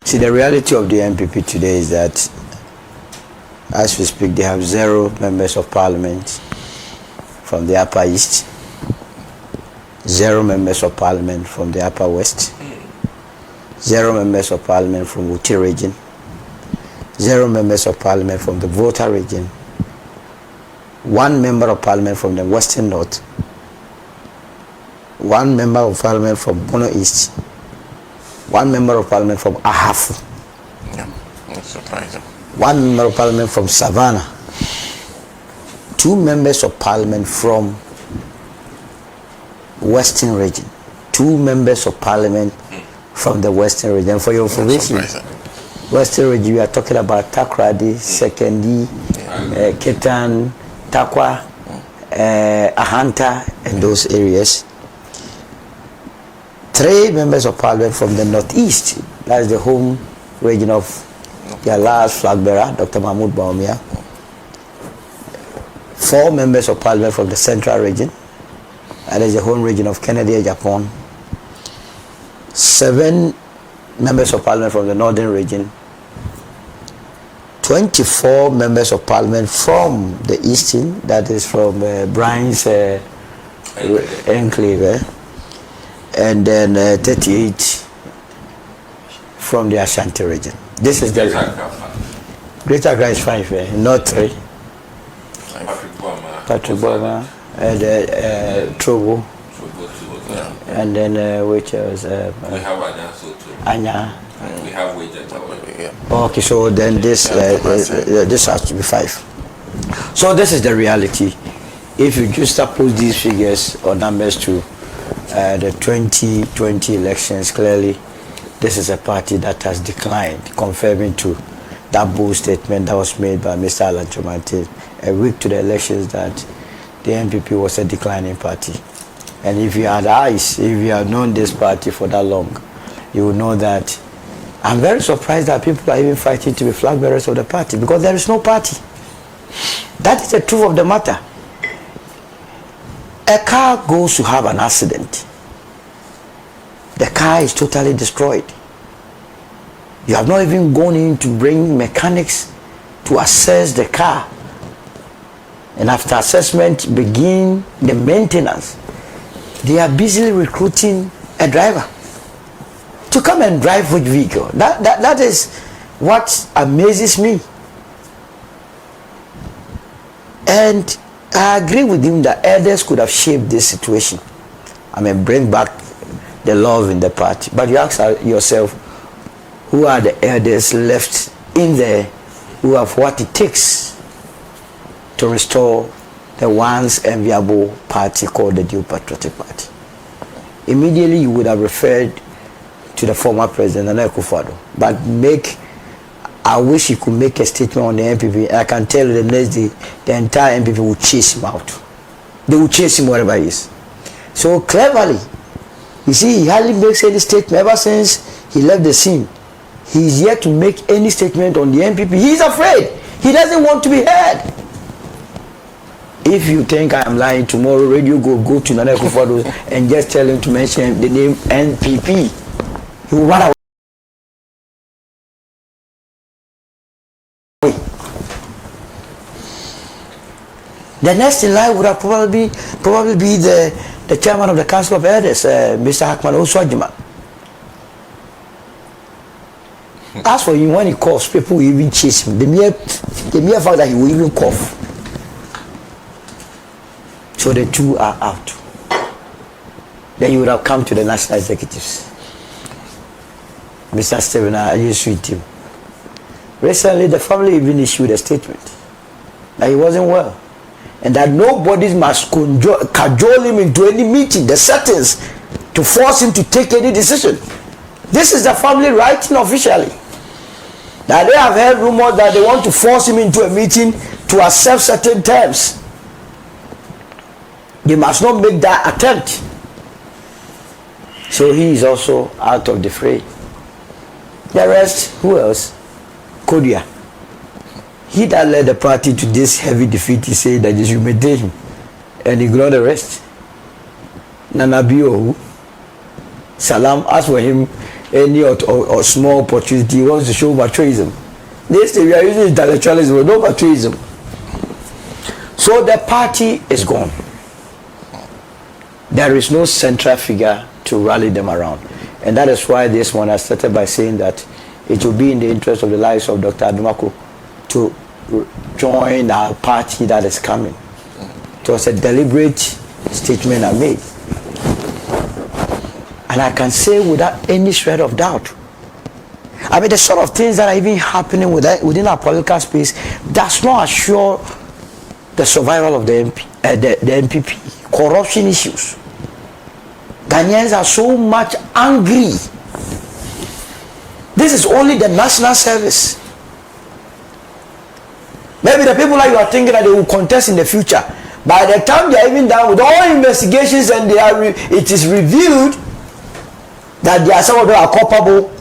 See, the reality of the NPP today is that, as we speak, they have 0 members of parliament from the Upper East, 0 members of parliament from the Upper West, 0 members of parliament from Otchere region, 0 members of parliament from the Volta region, 1 member of parliament from the Western North, 1 member of parliament from Bono East, 1 member of parliament from Ahafu. Yeah, that's surprising. 1 member of parliament from Savannah, 2 members of parliament from Western region, 2 members of parliament from the Western region. For your information, Western region, we are talking about Takrady, Sekendi, Ketan, Takwa, Ahanta, and those areas. 3 members of parliament from the Northeast, that's the home region of their last flag bearer, Dr. Mahamadu Bawumia. 4 members of parliament from the Central region, that is the home region of Kennedy Agyapong. 7 members of parliament from the Northern region. 24 members of parliament from the Eastern, that is from Brian's enclave, and then 38 from the Asante region. This is the Greater Accra is 5, not 3. Patrick Boma, and Trobo, and then which was we have Anya. We have waited. Okay, so then this this has to be 5. So this is the reality. If you just oppose these figures or numbers to the 2020 elections, clearly this is a party that has declined, confirming to that bold statement that was made by Mr. Alan Chomante a week to the elections that the NPP was a declining party. And if you had eyes, if you had known this party for that long, you would know that I'm very surprised that people are even fighting to be flag bearers of the party, because there is no party. That is the truth of the matter. A car goes to have an accident. The car is totally destroyed. You have not even gone in to bring mechanics to assess the car. And after assessment, begin the maintenance. They are busily recruiting a driver to come and drive which vehicle. That is what amazes me. And I agree with him that elders could have shaped this situation. I mean, bring back the love in the party. But you ask yourself, who are the elders left in there who have what it takes to restore the once enviable party called the New Patriotic Party? Immediately you would have referred to the former president, Akufo Addo. But I wish he could make a statement on the NPP. I can tell you the next day, the entire NPP will chase him out. They will chase him wherever he is. So cleverly, you see, he hardly makes any statement ever since he left the scene. He is yet to make any statement on the NPP. He is afraid. He doesn't want to be heard. If you think I am lying, tomorrow radio go to Nana Akufo Addo and just tell him to mention the name NPP. He will run away. The next in line would have probably be the chairman of the Council of Elders, Mr. Owusu. As for him, when he coughs, people will even chase him. The mere fact that he will even cough. So the two are out. Then you would have come to the national executives. Mr. Stephen, I used to him. Recently, the family even issued a statement that he wasn't well, and that nobody must cajole him into any meeting, the settings, to force him to take any decision. This is the family writing officially. That they have heard rumors that they want to force him into a meeting to accept certain terms. They must not make that attempt. So he is also out of the fray. The rest, who else? Kodia. He that led the party to this heavy defeat, he said that they should maintain him and ignore the rest. Nanabio, Salam, as for him, any or small opportunity, he wants to show patriotism. This thing we are using intellectualism, no patriotism. So the party is gone. There is no central figure to rally them around. And that is why this one I started by saying that it will be in the interest of the lives of Dr. Adumako to join our party that is coming. It was a deliberate statement I made. And I can say without any shred of doubt, I mean, the sort of things that are even happening within our political space does not assure the survival of the NPP. Corruption issues. Ghanaians are so much angry. This is only the national service. Maybe the people like you are thinking that they will contest in the future. By the time they are even done with all investigations and it is revealed that there are some of them are culpable,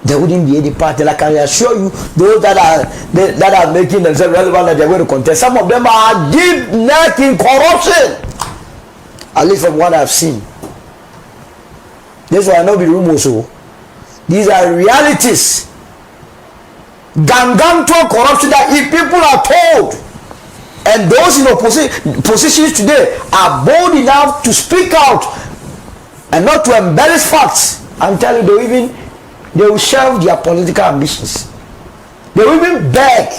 there wouldn't be any party. Like I assure you, those that are making themselves relevant that they are going to contest, some of them are deep neck in corruption. At least from what I've seen. This will not be rumors. These are realities. Ganganto corruption that if people are told, and those in positions today are bold enough to speak out and not to embellish facts, I'm telling you, they will shelve their political ambitions. They will even beg.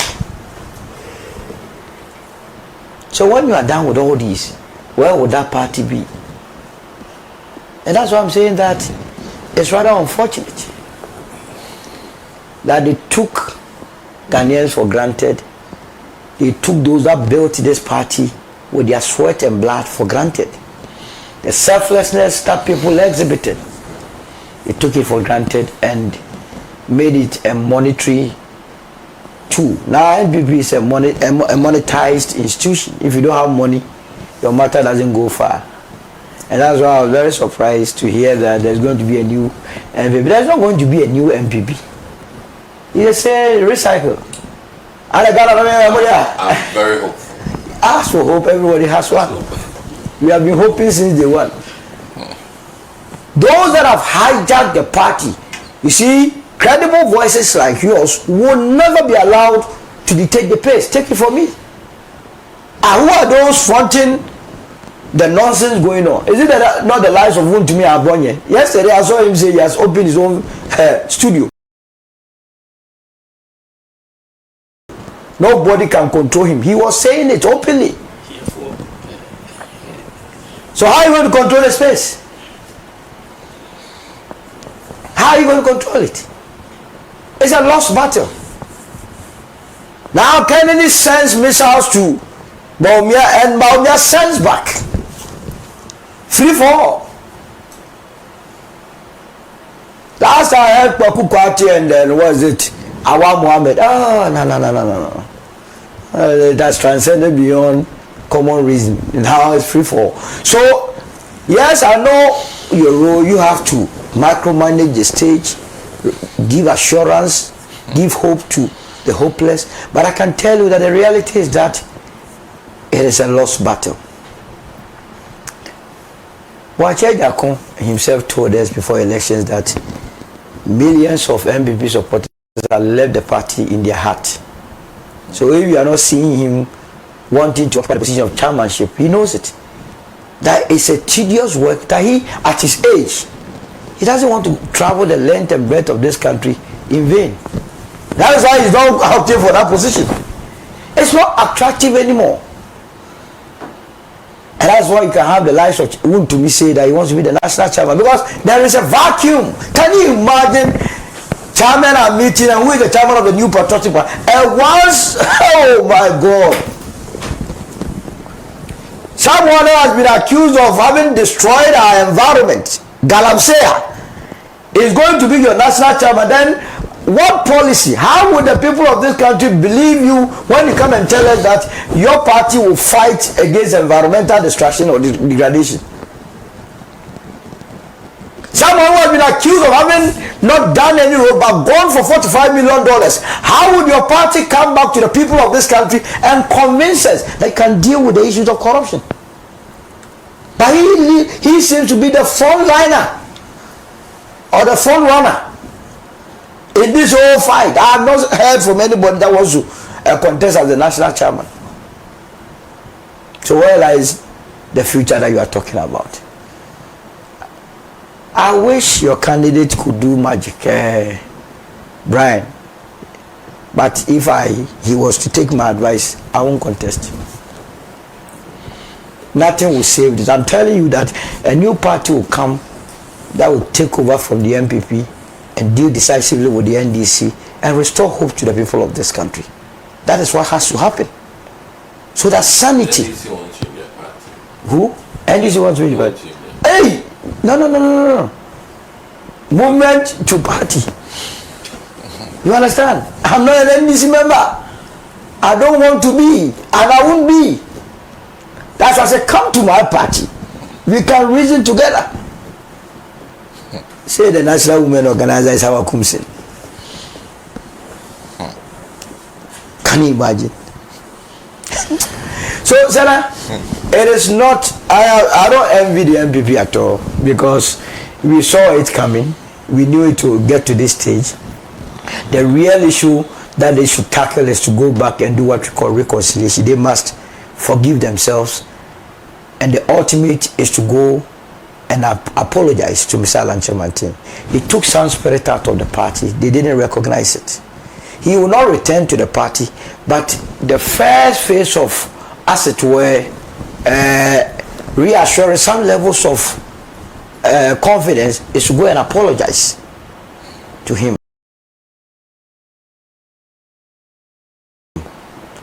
So when you are done with all these, where would that party be? And that's why I'm saying that it's rather unfortunate that they took Ghanaians for granted. They took those that built this party with their sweat and blood for granted. The selflessness that people exhibited, they took it for granted and made it a monetary tool. Now NPP is a monetized institution. If you don't have money, your matter doesn't go far. And that's why I was very surprised to hear that there's going to be a new NPP. There's not going to be a new NPP. You say recycle. I'm very hopeful. Ask for hope, everybody has one. We have been hoping since day one. Those that have hijacked the party, you see, credible voices like yours will never be allowed to dictate the pace. Take it from me. And who are those fronting the nonsense going on? Is it not the lives of Wuntumi Abonye? Yesterday I saw him say he has opened his own studio. Nobody can control him. He was saying it openly. So how are you going to control the space? How are you going to control it? It's a lost battle. Now Kennedy sends missiles to Bawumia and Bawumia sends back. Free for all. Last I heard Kwaku Annan and then was it Awa Muhammad. Oh, no. That's transcended beyond common reason. And how it's free for all. So, yes, I know your role. You have to micromanage the stage, give assurance, give hope to the hopeless. But I can tell you that the reality is that it is a lost battle. Boakye Agyarko himself told us before elections that millions of NPP supporters have left the party in their heart. So if you are not seeing him wanting to occupy the position of chairmanship, he knows it. That is a tedious work that he, at his age, he doesn't want to travel the length and breadth of this country in vain. That is why he's not out there for that position. It's not attractive anymore. And that's why you can have the likes of Wuntumi say that he wants to be the national chairman, because there is a vacuum. Can you imagine chairman are meeting and who is the chairman of the new patriotic party? And once, oh my God, someone has been accused of having destroyed our environment, galamsey, is going to be your national chairman. Then what policy? How would the people of this country believe you when you come and tell us that your party will fight against environmental destruction or degradation? Someone who has been accused of having not done any road but gone for $45 million. How would your party come back to the people of this country and convince us they can deal with the issues of corruption? But he seems to be the front liner or the front runner In this whole fight, I have not heard from anybody that wants to contest as the national chairman. So where lies the future that you are talking about? I wish your candidate could do magic, Brian. But if he was to take my advice, I won't contest. Nothing will save this. I'm telling you that a new party will come that will take over from the NPP and deal decisively with the NDC and restore hope to the people of this country. That is what has to happen. So that sanity. NDC won't change their party. Who? NDC wants to change their party. Hey! No. Movement to party. You understand? I'm not an NDC member. I don't want to be, and I won't be. That's why I said, come to my party. We can reason together. Say the National Women Organizer is our Kumsin. Can you imagine? So, Sarah, it is not, I don't envy the NPP at all, because we saw it coming. We knew it would get to this stage. The real issue that they should tackle is to go back and do what we call reconciliation. They must forgive themselves, and the ultimate is to go and apologize to Mr. Kyeremanteng. He took some spirit out of the party. They didn't recognize it. He will not return to the party, but the first phase of, as it were, reassuring some levels of confidence is to go and apologize to him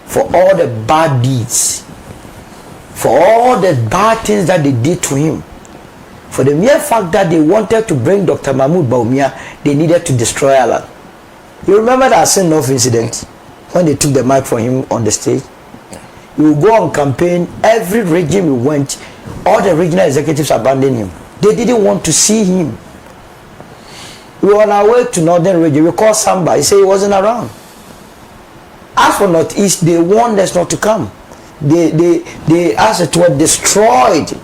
for all the bad deeds, for all the bad things that they did to him. For the mere fact that they wanted to bring Dr. Mahamadu Bawumia, they needed to destroy Alan. You remember that send-off incident when they took the mic from him on the stage? You will go on campaign, every region we went, all the regional executives abandoned him. They didn't want to see him. We were on our way to Northern region. We called Samba. He said he wasn't around. As for Northeast, they warned us not to come. They as it were, destroyed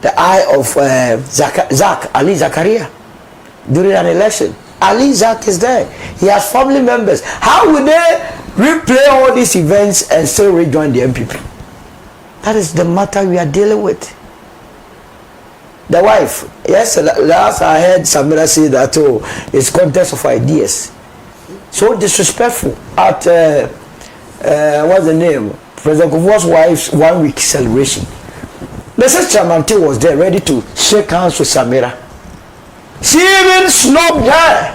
the eye of Ali Zakaria during an election. Ali Zak is there. He has family members. How will they replay all these events and still rejoin the NPP? That is the matter we are dealing with. The wife, yes, last I heard Samira say that, oh, it's contest of ideas. So disrespectful at, what's the name? President Kufuor's wife's 1 week celebration. Mrs. Kyeremanteng was there ready to shake hands with Samira. She even snubbed her.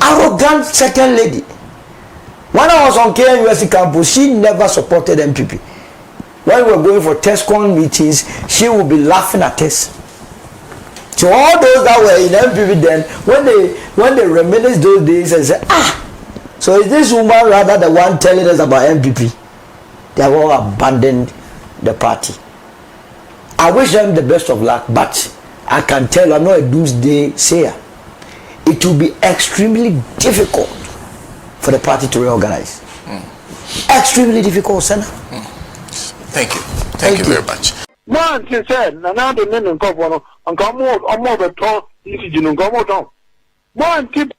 Arrogant second lady. When I was on KNUST campus, she never supported NPP. When we were going for TESCON meetings, she would be laughing at us. So all those that were in NPP then, when they reminisce those days and say, so is this woman rather the one telling us about NPP? They have all abandoned the party. I wish them the best of luck, but I can tell you, I'm not a doomsday sayer. It will be extremely difficult for the party to reorganize. Extremely difficult, Senator. Thank you. Thank you very much. Man, she said, "Nana, the men and couple, and come more, or more the talk, easy, you know, come out. Man, keep.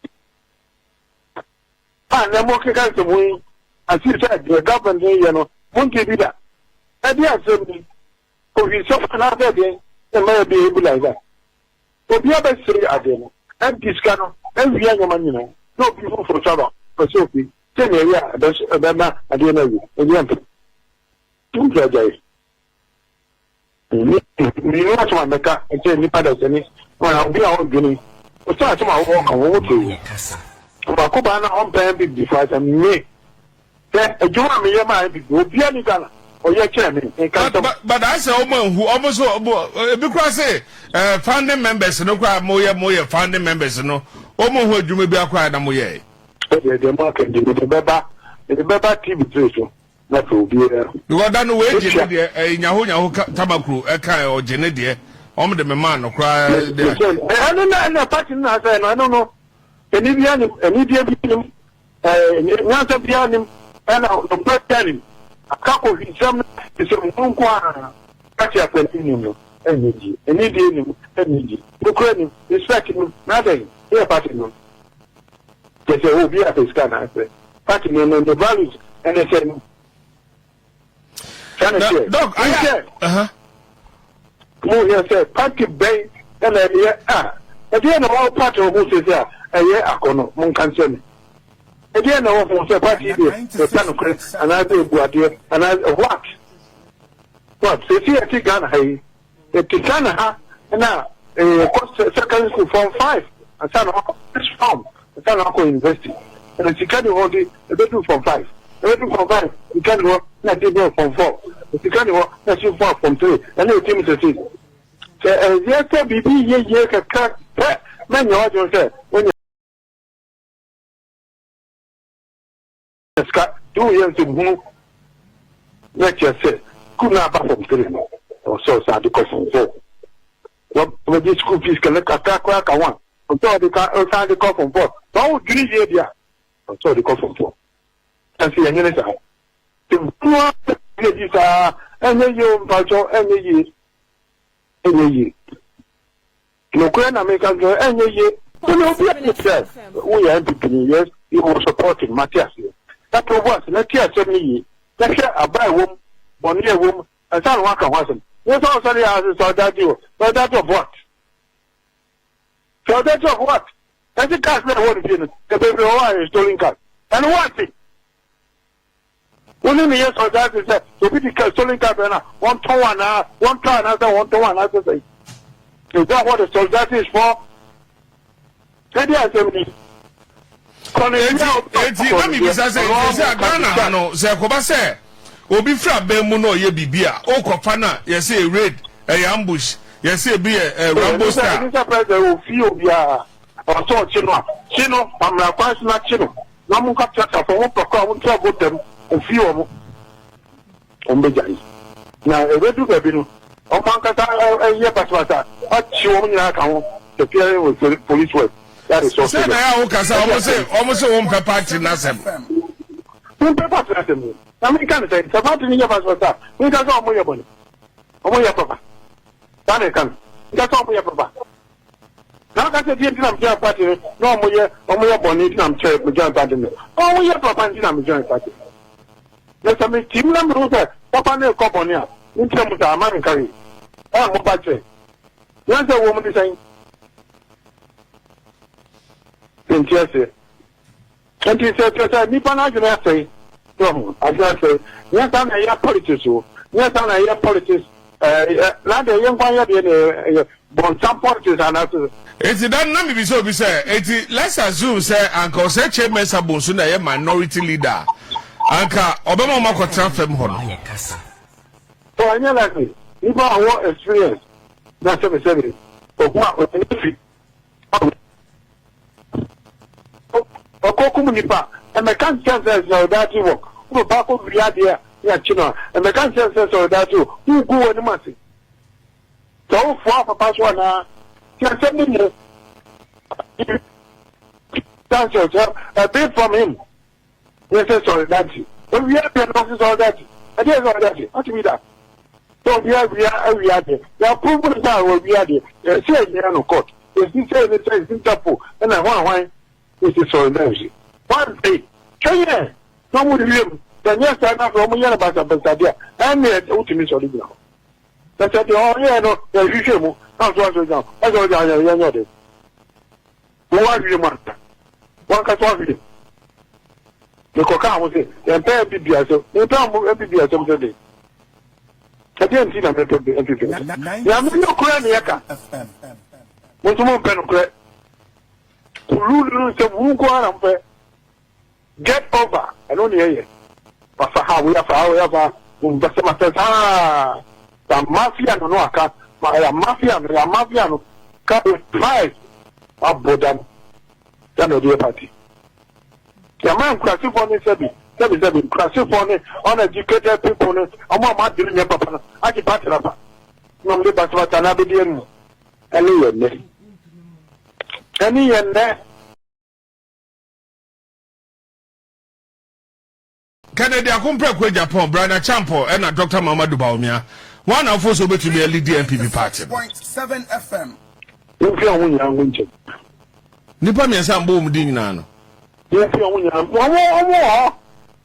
And the more guys to win, as she said, the government, you know, won't give you that. And the assembly, for his self another day, they may be able like that. But the other say again, and this kind of, every young man, you know, no people for trouble, for Sophie, 10 years, that's a member, I don't know, and the empty. Two graduates. We know what my Mecca and tell me, Padre, when I'll be out guinea. What's that to my walk and walk to you? Kwaku Annan on big device and me. Then a Joe me, my big go be any gun or your chairman. But I say, who almost because founding members, no cry more founding members, no. Almost what you may be acquired, and we the market, the Beba TV station. That will be there. You are done away in Yahoo Tabaku, Eka or Genedia, the man, or cry. I don't know, I don't know. An Indian, Nasa behind him, and the first time, a couple of some is a Munqua, catch up an Indian, energy, an Indian, energy, Ukrainian, respecting nothing, here, party. They say, oh, we have a scan. I say, party name and the values, and they say, Doc, I said, come here, say, party bay, and a year, at the end of all party of who says, a year, Akono, Moncansoni. At the end of all party, the Tanocrat, and I do Boakye, and I what? What? They see a Tigana, hey, the Tigana, and now, secondary school form 5, and son of this form, the son of university, and the Tigani only, the bedroom form 5. The bedroom form 5, you can't work, not the form 4. The Tigani work, not you form 3, and the team to see. So, yes, BB, ye can crack, man, you ought say, when you 2 years to move, let you say, could not pass from 3 or so, sad because from 4. What this school fees can look at crack one. Until the car outside the call from 4. How do you hear? Until the call from 4. And see, and you know, these are any you, Pacho, any ye. No, Queen American girl, any ye. You know, we are NPP, yes, you were supporting Matthias. That was not here 7 years. That's a buy woman, 1 year woman, and some work wasn't. Yes, also the answer so that you, but that of what? So that's of what? That's a car that won't be the baby is stolen car. And what thing? Only years or that is that the big stolen car, 1 to 1 hour, 1 to another, 1 to 1 other thing. Is that what the soldier is for? Let me let me be say Ghana no say Koba say obi fra bemu no ye bibia o kofa na ye say raid ambush ye say be Rambo star Mr. President o fi obia o so chino amra kwansi na chino na mu ka tata for wo pokọ wo tro botem o fi o mo jai na e wedu baby no o man kata ye paswata o chi wo nyina ka ho the fear with police work. That is so. Say na ya say almost one per party na sem. One per party na sem. Na me kan say, so party ni ya passport. We ka so omo ya boni. Omo ya papa. Tane kan. Ka so omo ya papa. Na ka say di am join party, no omo ya boni di am chair me join party. Omo ya papa di am join party. Na say me team na me say, papa na ko boni a. Ni tell me say man carry. Ah mo pa che. Na say wo mo di say Intercepted. And he said, Nippon say, no, I just say, yes, I'm a politics. Yes, I'm a politics. Not a young one, but some politics are not. It's done, let me be so, let's assume, say, Uncle Say Chairman Sabonsuna, a minority leader. Uncle Obama Mako transfer home. So I know like me, if I want experience, that's what I said. But what Okokumunipa, and the conscience of that you work. Who back of Riadia, Yachino, and the conscience of that you who go and mercy. So far for Paswana, can send me a bit from him. Yes, sorry, that's it. But we have been losses all that. And there's all that. What do that? So we are there. They are proven that we are there. Say, they are no court. If you say it's Interpol, and I want this is solidarity. One day, Kenya, no more than the next time from Yanabasadia, and the ultimate original. That's at the all year, no, the usual, not what we know. That's all I know. What do you want? One can talk with you. The Coca was it, the entire BBS, the time of BBS of the day. I didn't see them everything. There are no Korean. What's more pen get over and only here. But how we have the mafia no aka, my mafia no can price of Bodam than the party. The man crashing for me, Sebi, crashing for me, uneducated people, I'm not doing your papa. I keep back up. No, but what another day. Any and there. Kennedy Agyapong Kweku Agyapong, Brother Champo, and Dr. Mahamadu Bawumia. One of us will be to be a lead NPP party. 0.7 FM. You feel when you're winching. Nipa me san bo mudi nyina no. Yes, you are.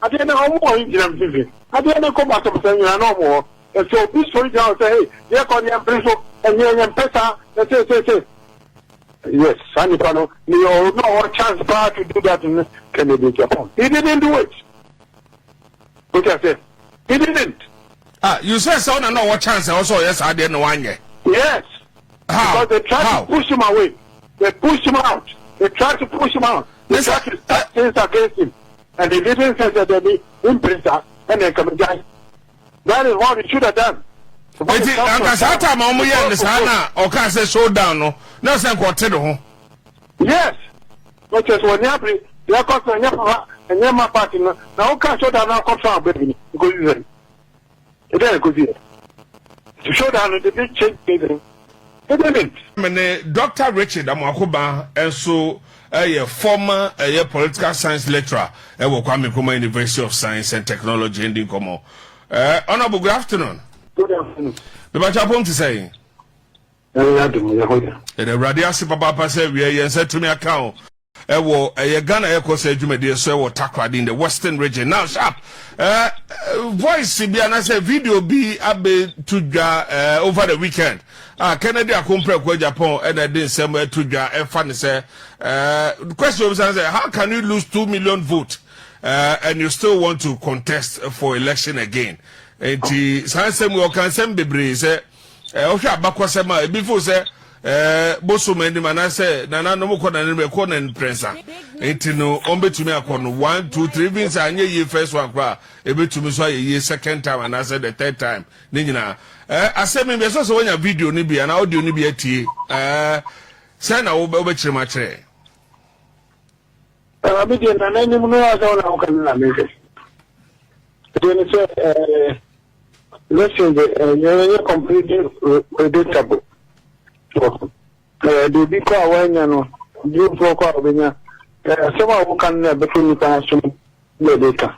I didn't know more in Gyamfi. I didn't come back to say you are no more. And so this story down say, hey, you're calling your principal and you're Pesa. Say. Yes, Sammy Pano, you have no chance to do that in Kennedy Agyapong. He didn't do it. What I said, he didn't. You said so, no what chance also, yes, I didn't want you. Yes. How? Because they tried to push him away. They pushed him out. They tried to push him out. They tried to start things against him. And they didn't say that they'd be in prison and they come again. That is what he should have done. Ankasata mamu ye nisana o ka say showdown no na say nkote do ho. Yes. Which is when you are concerned and you are party now o ka showdown na come from baby because you it didn't go there. To showdown the big change thing. It didn't. Mene Dr. Richard Amakoba enso a former political science lecturer at Kwame Nkrumah University of Science and Technology in Komo. Honorable, good afternoon. Good afternoon. The Bachapong to say. The Radiasi Papa said, we said to me account. A Ghana Echo said, you may dear sir, or Takrad in the Western region. Now, sharp. Voice Sibiana said, video be abe to over the weekend. Kennedy Agyapong Kweku Agyapong and I didn't say where to funny say. The question was, how can you lose 2 million votes and you still want to contest for election again? And the Sansem will can send Bibri say, Osha Bakwasema before say, Bosu Mendimana say, Nana no more than a corner and prensa. Ain't no ombe to me upon 1, 2, 3 wins and ye first one cry, able to miss a second time and I said the third time. Nina. I said, maybe I saw when a video nibi and audio nibi a tea. Send a over Chimatre. I mean, and I don't know how can I make it. Then it's listen, you're completely predictable. So, the big car when you know, you broke out when you someone who can between the classroom, the data.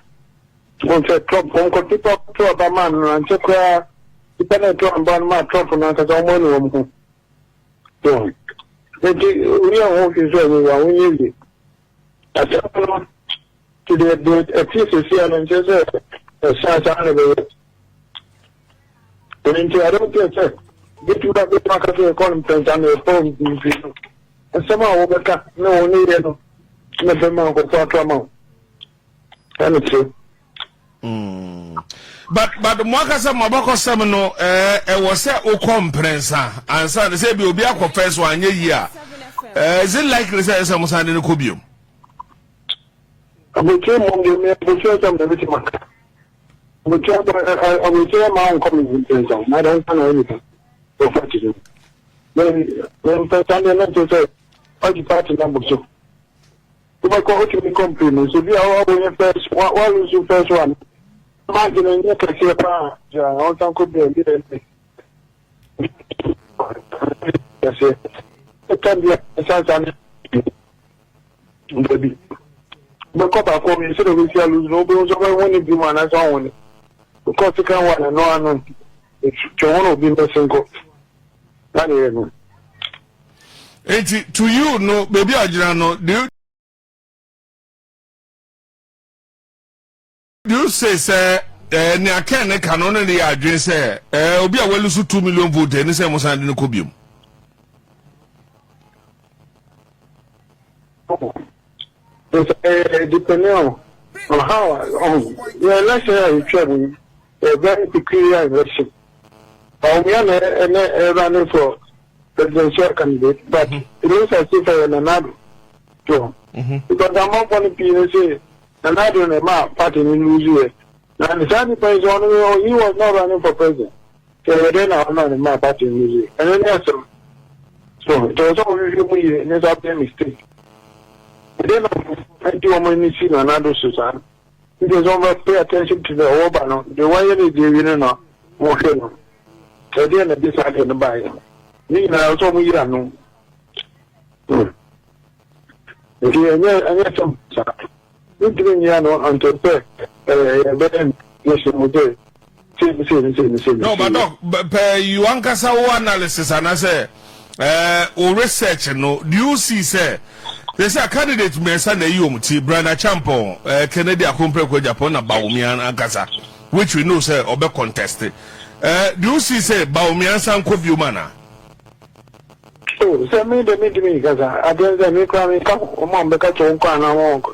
Once a Trump, one could pick up to a man and check where depending on my Trump and I can only so, we are working so we need it. I don't know to the PCC and just a chance on I don't get get to that big market to conference and the phone and somehow overcome no need never mind what talk about. And it's true. But the Mwakasa Mabako Samano, was say o comprensa, and so they say, be a confess 1 year. Is it likely to say some Sunday in Kubium? I will tell you, I will tell them everything. I will tell my own coming in prison. I don't know anything. So, when Sunday night to say, all the party number so. If I call to be compliment, so be our first, what was your first one? Imagine in your case, all time could be a little bit. It can be a chance baby. But up for me, instead of we shall lose no bills over when you do, and I saw one. Because you can't want to know, it's one of being missing. That is to you, no, baby, I don't know. Do you say, sir, near Ken can only address, will be a well 2 million votes, and the same was in the Kubium? Depending on how let's say you travel a very peculiar election. We are running for presidential candidate, but it looks as if I am another. Because I'm not going to say another in a party in Louisiana. And the Sunday person, he was not running for president. So then I'm not in my party in Louisiana. And then yes, so it was always a mistake. Then I do see another Susan. It is over pay attention to the over. The way they do, you know, okay. So then I decided to buy him. Me now, so we are no. And yet, some doing Yano until better. No, but doc, you answer analysis and I say, or research, no, do you see, sir? They say a candidate may send a Yumti, Brana Champon, Kennedy Agyapong na Bawumia Campaign, which we know say obe contested. Do you see say Bawumia Sanko Viumana? Oh, send me the meeting because I guess the new crime come on because you can't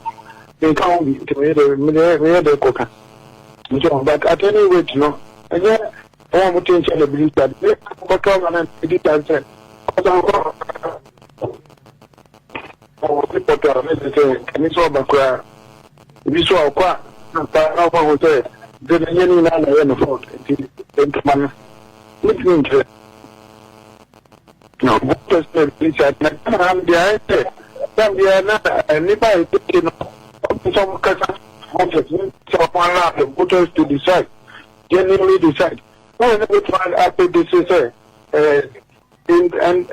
they can't be the coca. But at any rate, no, and yeah, I want to change the belief that Kojo Annan did that. Oh, people are visiting, and it's all about we saw a quack, and I was there. Then any man I am afford into money. No, what is the picture? I'm behind it. And if I take some customers, someone out the voters to decide, genuinely decide. No, never try after this is and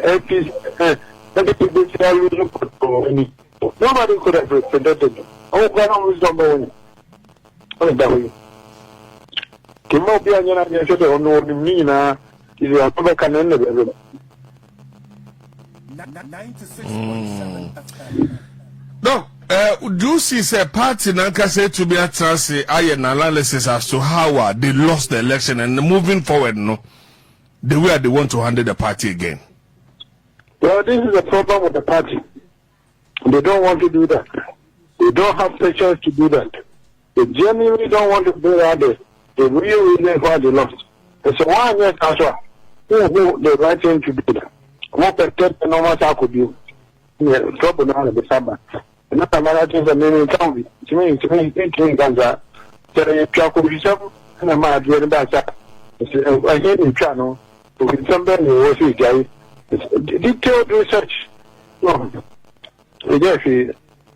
nobody could have represented me. Oh, God, I was not going. Oh, that way. Kimobia, you should have known me now. Is your public and end of it. 96.7. No, do you see say party Nanka said to be a trans an analysis as to how they lost the election and moving forward, no, the way they want to handle the party again? Well, this is a problem with the party. They don't want to do that. They don't have patience to do that. They genuinely don't want to do that. They really reason why they lost. And so why yes, that's why. Who the right thing to do that? What the normal I could do. Yeah, trouble now the summer. And not a matter of the name county. To me, Ganza. So you talk with yourself, and I'm not doing that. I hear in channel, with somebody who was a guy. Detailed research. No. Yes,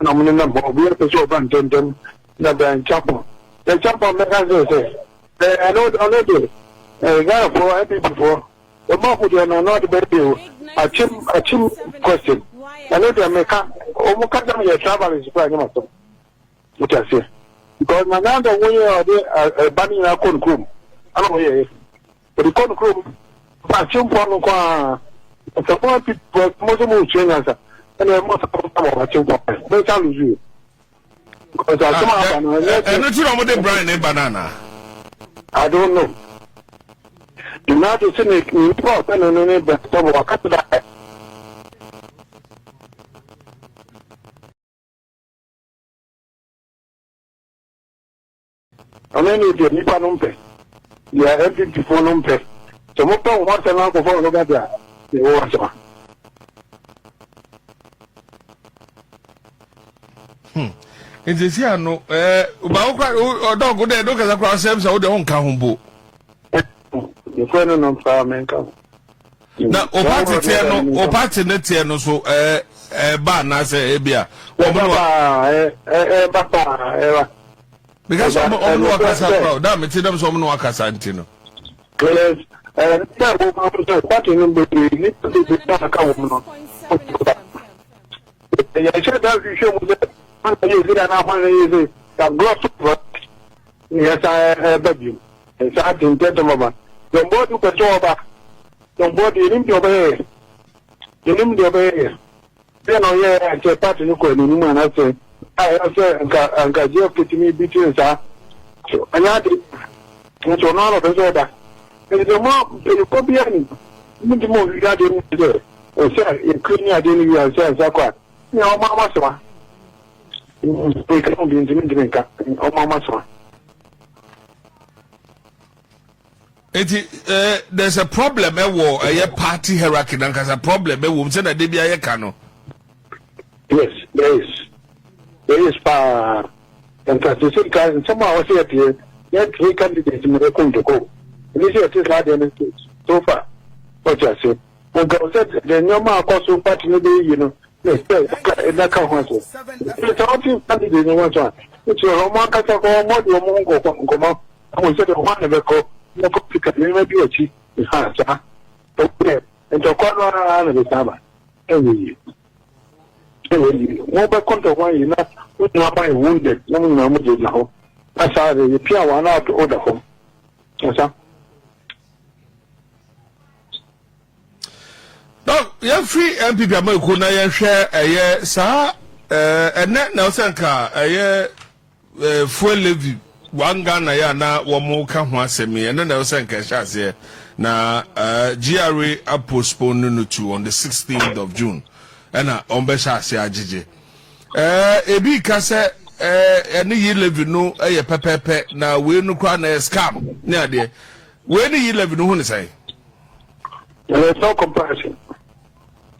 I'm in number. We have to show one them. The chapel. The chapel mechanism say. I know already. I got for happy before. The more put you not better. A chim question. I know they make up. Omukata your travel is quite much. What I say. Because my now the way are banning a con crew. I don't know. But the con crew. But chim for the more people, most of trainers, and they're most of them they tell you. Because I come out and you know what they brand a banana. I don't know. Do not see me in pop and only but some of that. I mean, the Nippon pay. You are empty to follow pay. So, what once and out of all of that. It is here no or dog go there, look at the cross sems out the own kahumbo. The friend of farming come. Now, or party netiano so ban as a ebia. Because I'm on workers are proud. Damn it, them some workers Antino. Party number 3 need to be account. I said that you show me that gloss. Yes, I beg you. It's hard to get the moment. The more you can show back, the more you need to obey. You need to obey. Then, oh, yeah, I say, party, you could, and I say, I say, and got you to me between, sir. So, and I did. And so, none of us order. And the more you could be any, the more you got in there. Or say, you couldn't have any yourself, Zakwa. You know, Mama, we can't be in the Dominican, or Mama. There's a problem a party hierarchy because a problem we say that they be a cano. Yes, there is. There is and because somehow here there 3 candidates in the to go. This is like so far. What I say. When God said the normal course of party you know, that can't answer. It's all 2 candidates in one time. It's a Roman Catholic or more go. I will say the one never go. No Africa, you may be a chief in Hansa. Okay, and to Kwaku Annan the Sama. Every year. What by contact one you know, with no my wounded, no one now. Asare, you peer one out to order home. Yes, sir. No, you free NPP America na ye hwe sa ene na osanka fuel levy wanga na ya na wo mo ka ho asemi ene na osanka hye na GRA postpone no to on the 16th of June ena on be hye agege ebi ka se ene yi levy no pepepe na we no kwa na scam ne ade we ni yi levy no hu ne sai. There's no comparison.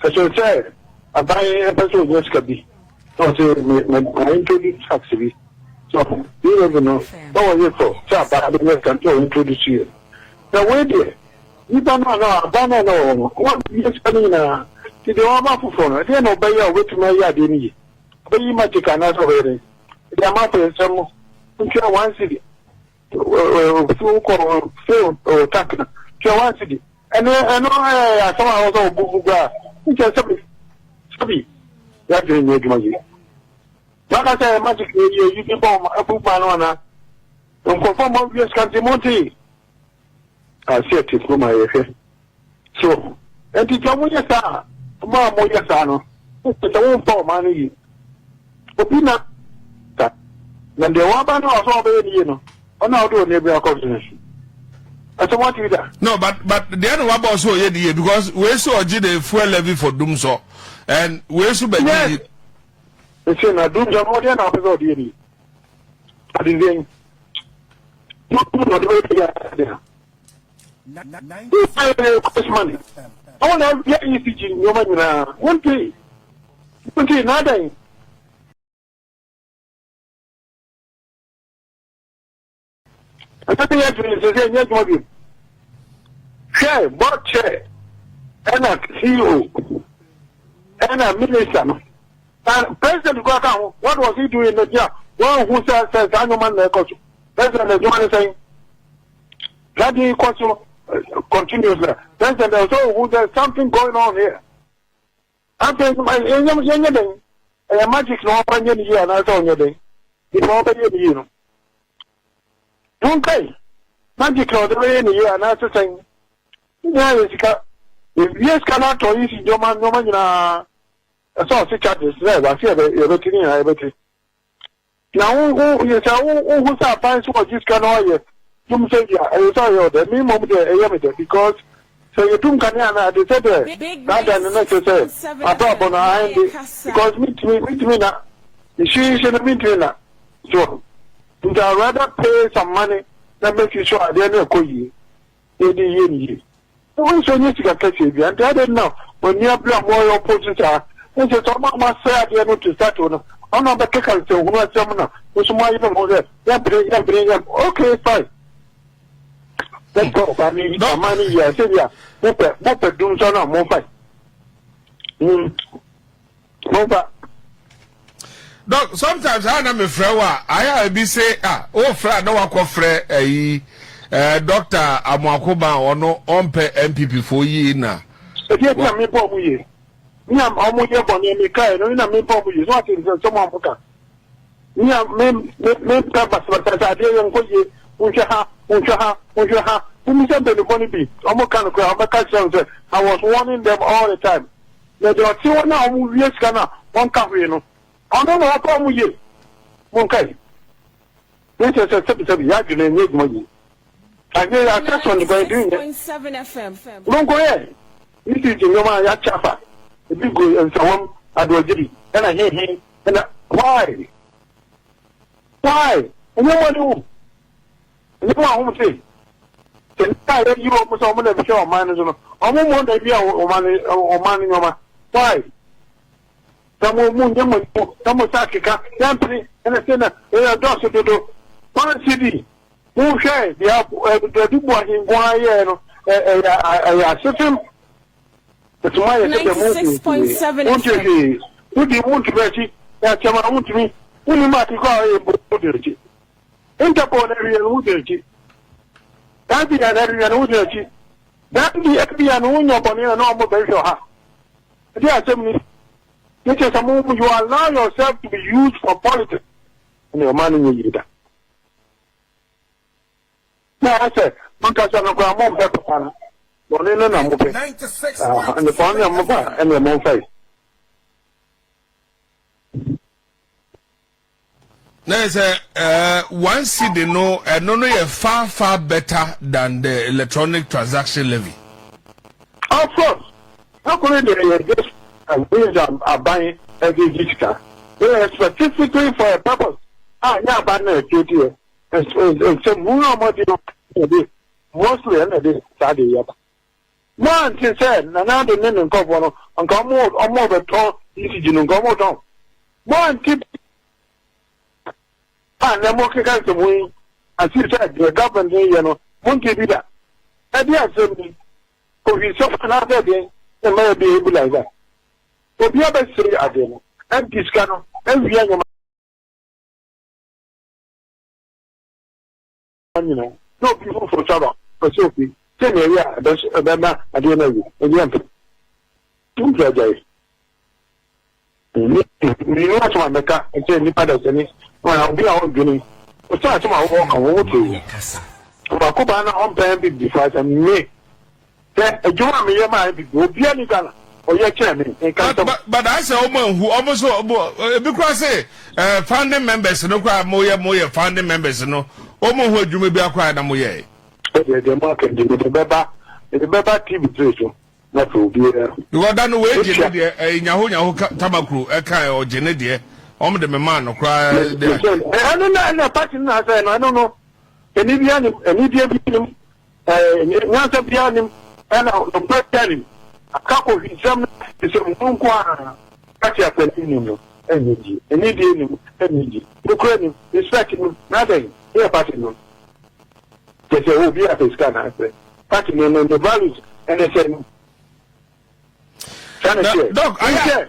As I said, I buy a person with gabby. So I introduce taxi. So you never know. No one for. So I can introduce you. Now wait there. You don't know. I don't know. What is coming now? See the one for phone. I didn't obey your way to my yard in you. But you might take another way. The amount of some one city. Phone or tackle. One city. And I saw also Buga. Sabi. That's the new magic. Like I said, magic you can form a book banana. Don't conform obvious Cantimonti. I said it for my affair. So, and to tell me, Mamma Moyasano, it's a won't for money. Opina. Then the one banner also already, you know. On how to enable our coordination. No, but the other one also here because we saw the fuel levy for doom so and we so be it's in a doom so more than episode here. I didn't not the money. I want to get ECG no man one day nothing. I think you have to say yes, Mobile. Chair, board chair, and a CEO, and a minister. And President Kwaku, what was he doing in the job? One who says, I know man, President John saying, that he continuously. President also who there's something going on here. I'm saying, a magic no one year, and I saw your day. It's all the year. Okay. Magic no the way in the year, and that's the thing. If yes cannot or easy, no man, I saw six charges there, I fear everything. Now, who finds what this cannot yet? You say, I saw you the minimum there, because so you don't can they said that and necessary. I thought on a because me now. She should meet me now. So, would I rather pay some money than make you sure I didn't call you? So you to catch you, and I don't know when you have more opposition. And so some must say I didn't to start on. I'm not the kicker, so who are some who's my even more there. Bring up. Okay, fine. That's all. I mean, money, yeah, say, yeah. What doom son of more fight. Doc, sometimes I am a friend. I be say, oh, friend, no one call friend, Dr. Amakoba or no NPP for ye now. If you tell me, Bawumia, I'm almost here for me, kind of Bawumia, what is someone who can. Me, but I didn't go ye, who said the money be, almost kind of crowd, I was warning them all the time. They are still now, who yes, one country, you know. I don't know what problem with you. Okay. This is a subject, you need money. I get access on the going doing it. 6.7 FM. Don't go ahead. This is the Yoma Yachafa. The big boy and so on. Adorye. And I hate him. And why? Why? And no one knew. And no one say. Then I let you almost all the show of mine. I'm more than you or money. Why? Some Sakika, Gyamfi, and a sinner, they are doctor to do. One city. Who share the Dubois in Guayano, a system? That's why I said the 96.7. Who do you want to be? That's what I want to me. Who you might call a Buddha. Interpol area Udirchi. That be an area Udirchi. That be an owner upon your normal behavior. There are so many. It is a moment you allow yourself to be used for politics. And your money will do that. Now I said, Mancasa no Gramon Pepper. One in a movie. 96. And the phone and the more face. There's a one CD no far better than the electronic transaction levy. Of course. How could they just are buying every digital? They are specifically for a purpose. Yeah, but no, and some more mostly and study up. Man, she said, now the men and couple on come more the talk, easy to go down. Man, tip. And I'm working out the way, as you said, the government, won't give you that. And yes, for yourself another day, they may be able like that. But the other say, I don't and this kind of every young man, no people for trouble, for Sophie. Tell me, yeah, that's a member, I don't know you, and Gyamfi. Two graduates. You know what my maker, and tell me, Paddles, well, I'll be out getting. What's that? My walk on what to you? Kwaku Annan on paying before and me. A job me, my people, be any gun or your chairman. But I say, who almost because founding members, no cry more founding members, no. Who you may be acquired a moye. The market, the Baba TV station. That will be there. You are done away, Yahoo Tabaku, Eka or Genedia. The man or cry. I don't know, I don't know. An Indian, once of him, and I'll tell him. A couple of some is a Munqua, Katia Platinum, energy, an Indian energy. Ukraine is tracking nothing, here, Platinum. They say, oh, be a face can I say. Platinum and the values, and they say, Dog, I said,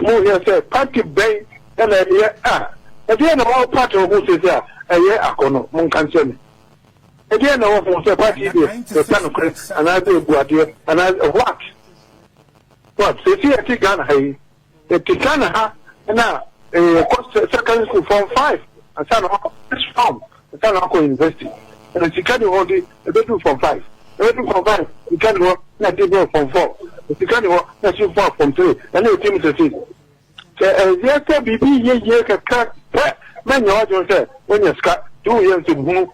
Move said, Party Bay, and at the end of all party of who says, a year Akono, Moncanson. At the end of all party, the plan of Chris, and I do Boakye, and I what? What? So see, I take Ghana, the Tikana, and now, secondary school form 5, and son of this form, the son of University, and the Tikani hold it, the bedroom form 5. The bedroom form 5, you can't go, not even form 4. The Tikani hold, not you form 3, and the team is a thing. Yes, BB, ye can cut, man, you say, when you scat, 2 years to move.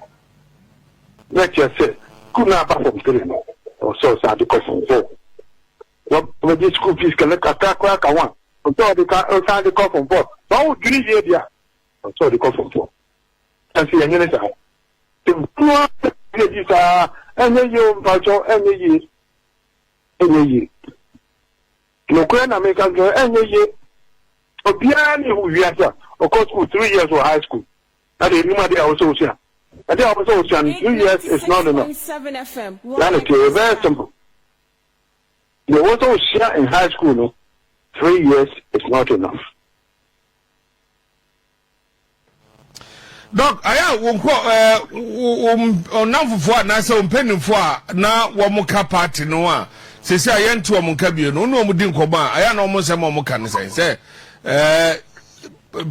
Let you say, could not pass from 3 or so, sad to call from 4. What this school fees can look at crack I want. Until the car the call from 4. But would you hear there? Until the call from 4. And see, and you know, these are any you, any year. No, can I make any year? Obiani who we are, of course, for 3 years or high school. And the number they also share. And they also share 3 years is not enough. That is very simple. You also share in high school, no? 3 years is not enough. Doc, I won't for now, so penny for now, Wamuka party no. Say, I am to a Munkabio, no, Mudin Koba. I am almost a Momukan say.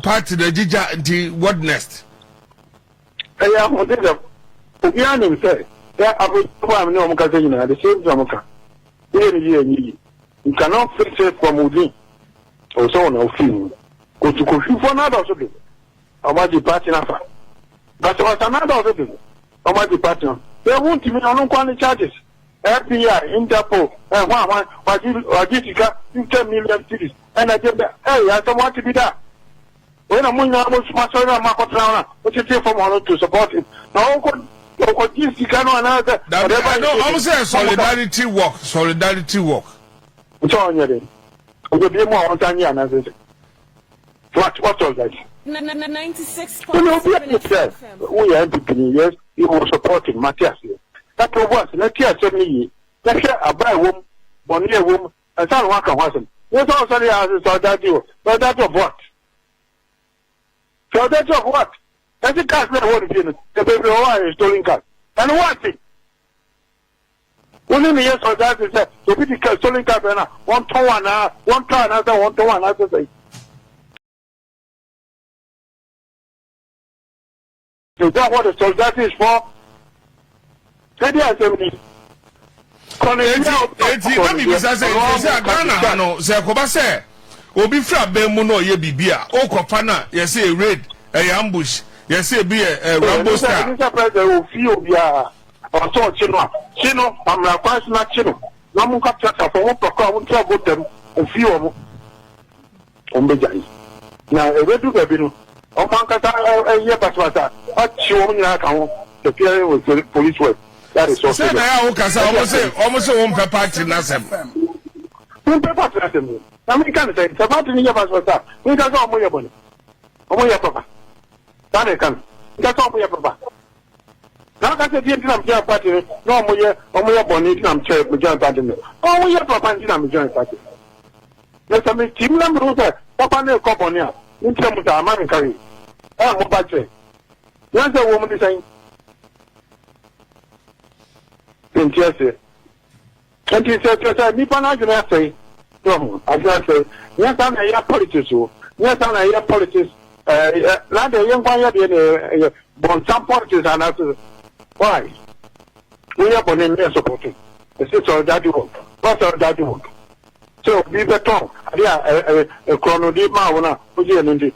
Party the Jija until what next? I am what is up. Obiani say, there are no Mukazina, the same Zamuka. You cannot fix it from within. Or so no feeling. Go to Kofi for another also. How much the party offer? But was another also. How much the party? They won't even on quality charges. FBI, Interpol, and one, Wajitika, 10 million cities. And I said, hey, I don't want to be that. When I'm going to sponsor Makotrana, what you say from honor to support him. Now, what you can another. No, I'm saying solidarity work. Solidarity work. It's on your day. We'll be more on Tanya and as what was that? 96. We are NPP, yes, you were supporting Matthias. That was not yet 70. Let's say a buy woman, 1 year woman, and some worker wasn't. Yes, also the answer so that you, but that of what? So that's of what? That's the cast that would be the baby is stolen car. And what thing? Only yes, or that is that the big stolen car, 1 to 1 hour, 1 to another, 1 to 1 other say. Is that what the soldier is for? Kennedy Agyapong, eti na mi bisa say Ghana no say ko ba say obi fra ben mu no ye bibia o kofa na ye say raid ambush ye say be Rambo star this president o fi obia o so chino amra kwans na chino na mu ka tata for wo proko wo twa botem o fi o mo o mbejai na ebedu gabi no o man kata ye baswata o chi o nyina ka ho the police work that is so say na ya o kasa almost say one party na sem one party na sem na me kan say party ni ye baswata we ka so mo ye boni o mo ye papa tane kan ka so mo ye papa na ka se die tinam je party no mo ye boni tinam che mo je party no o mo ye papa tinam je party na se me tim na mo say papa ne ko boni a ntia mo ta man kari mo ba che yan se wo mo di say Intercepted. Nipa na juna say, no, I just say, yes, I'm a politics. Yes, I'm a politics. Not a young one, born some politics and after. Why? We are born in their supporting. The sister of that work. What's of that work? So, be the tongue. Yeah, a chrono de Mauna, who's in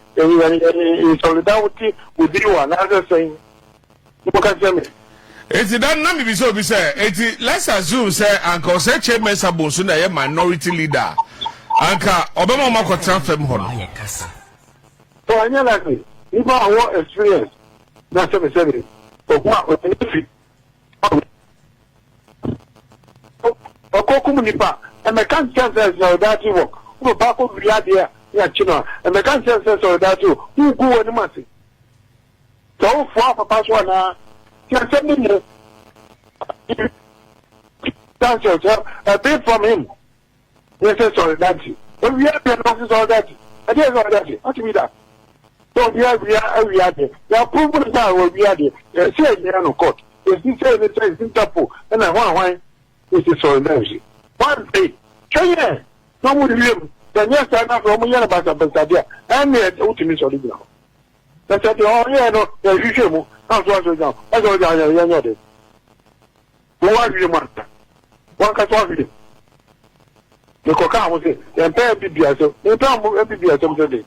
solidarity with you, another saying, you can tell me. Eti dan na mi bi say eti let's assume say anka say chairman sabonso na ye minority leader anka obema ma ko transfer ho no so anya like me if I want experience na say okwa otenfi okokum nipa e me kan chance say that work who ba ko wi ade ya chino e me kan chance say that who go woni masi so for papa so na that's a bit from him. Yes, solidarity. But we have been losing solidarity. I did solidarity. What do you mean that? So we are there. We are proving that we are there. Say we are no court. If you say it's Interpol, and I want it is solidarity. One day, Kenya, no more him. Then yes, I know from Yana Basadia, and the ultimate solidarity. That's at all. Yeah, no, the usual. That's what we do. That's what we do. Why do you want? One can talk with him. The coca was it. The entire BBS, the entire BBS today.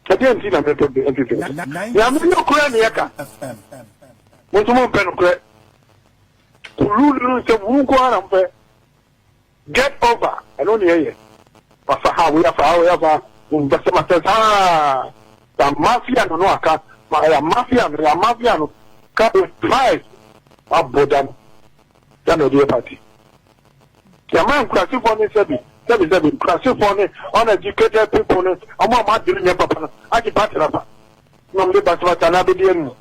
I didn't see them. You have no credit, Yaka. What's the more pen of get over. I don't hear you. But how we have the mafia no aka. My mafia no come with price of Bodam than the party. The man crashing for me, Sebi, crashing for me, uneducated people, I'm not doing your papa. I keep party up. No, the Baswata Nabedian,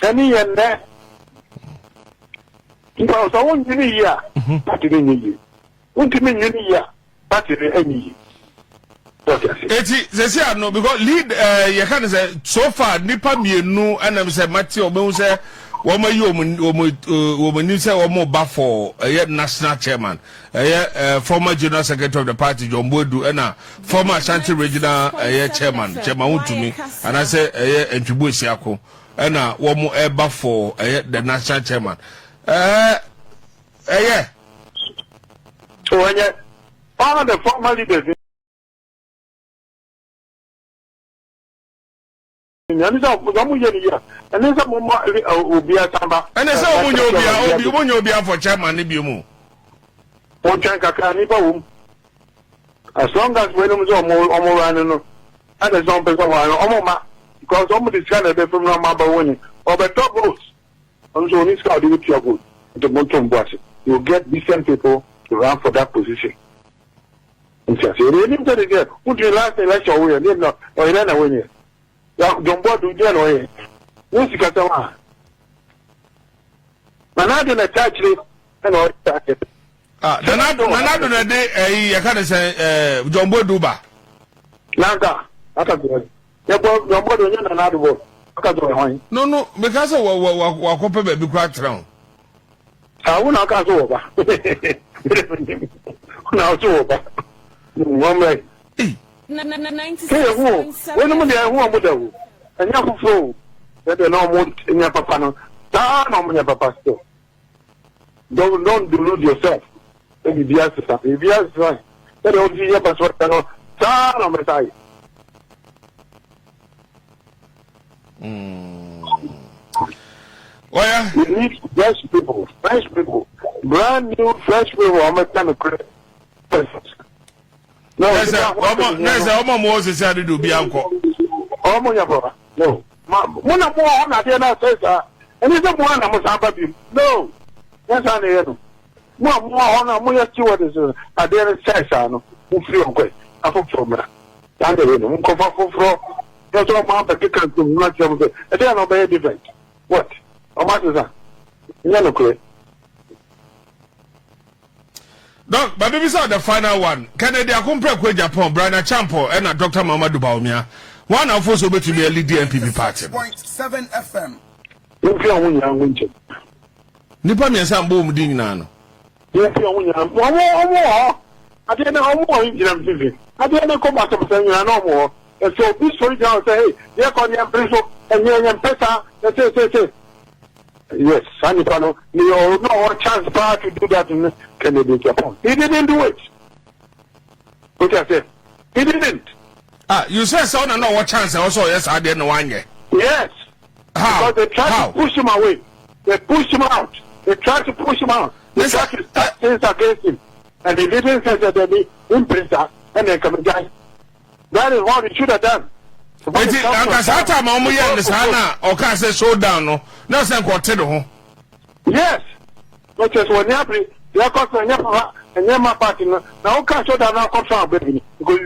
any and there. If I was a 1 year, party in you. 1 year, party in you. Eti sesi no because lead you can say so far nipa mienu anam say mati obo say wo ma yi wo ni say wo mo ba for national chairman former general secretary of the party John Bodu and former Asante regional chairman Utumi and I say Entwibo Siako and wo mo ba for the national chairman so when you all the former leaders and then some and then some Obia Samba. And then some Obia for chairman, Nibimu. One Chanka, as long as when Omo and there's some person Omoma, because somebody is kind of from Bawumia or the top roads. And so, this guy will your good. The Monton Bossy. You get decent people to run for that position. And so, you didn't tell again, would you last election or you know, or you don't win. Don't bother do away. What's the Catama? Manado na touch and all that. Manado na day, I can't say, John Boduba. Langa, I can do it. Your body, another word. I can do it. No, because of what Wakope be quite round. I will not go over. Now, so over. One way. 96.7 when I'm there, and Akufo, that the normal in your papa, No, Papa, still. Don't delude yourself. If you have to, if you have to, then don't see your password. No, Well, yeah. We need fresh people, brand new fresh people. I'm a kind of credit. No, there's a Moses had to do Bianco. No, one of more on at the end says, and it's the one I must have you. No, yes, I know. More on a more stewardess at the end says, I know, who feel quick. I hope from that. I don't know, that's all my particular to not jump. I don't know very different. What? How much is that? No, okay. Doc, but maybe saw the final one. Kennedy Agyapong, Kweku Agyapong, Bawumia Campaign, and Dr. Mahamadu Bawumia. One of us will be to be a lead NPP party. 6.7 FM. You feel when you're winching. Nipa mi esa mbo mudi na. You feel when you're more. I didn't know more in Gyamfi. I didn't come back to say no more. And so this story down say, hey, you're calling your principal and you're better. Say. Yes, Sanipano, you no chance to do that in Kennedy Agyapong. He didn't do it. What I said, he didn't. You said so, no what chance also, yes, I didn't want you. Yes. How? Because they tried to push him away. They pushed him out. They tried to push him out. They tried to start things against him. And they didn't say that they'd be imprinter and then come and die. That is what he should have done. Eti akasata ma omo ye ndesana o ka se showdown no na se nkote do ho. Yes. Which is when you are caught and your party now can showdown now come from baby because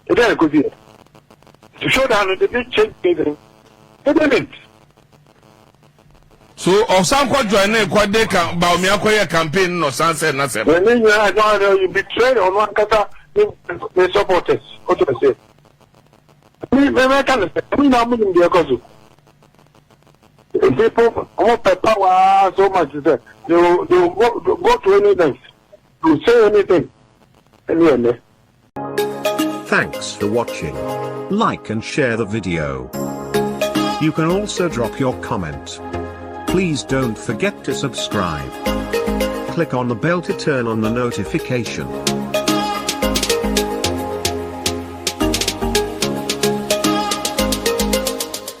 it is good. To showdown the big change thing. It didn't. So of some kwa join kwa de kan Bawumia kwa campaign no sanse na se. When you betray on one kata the supporters. What do I say? People want power so much that they will go to anything to say anything. Anyway. Thanks for watching. Like and share the video. You can also drop your comment. Please don't forget to subscribe. Click on the bell to turn on the notification.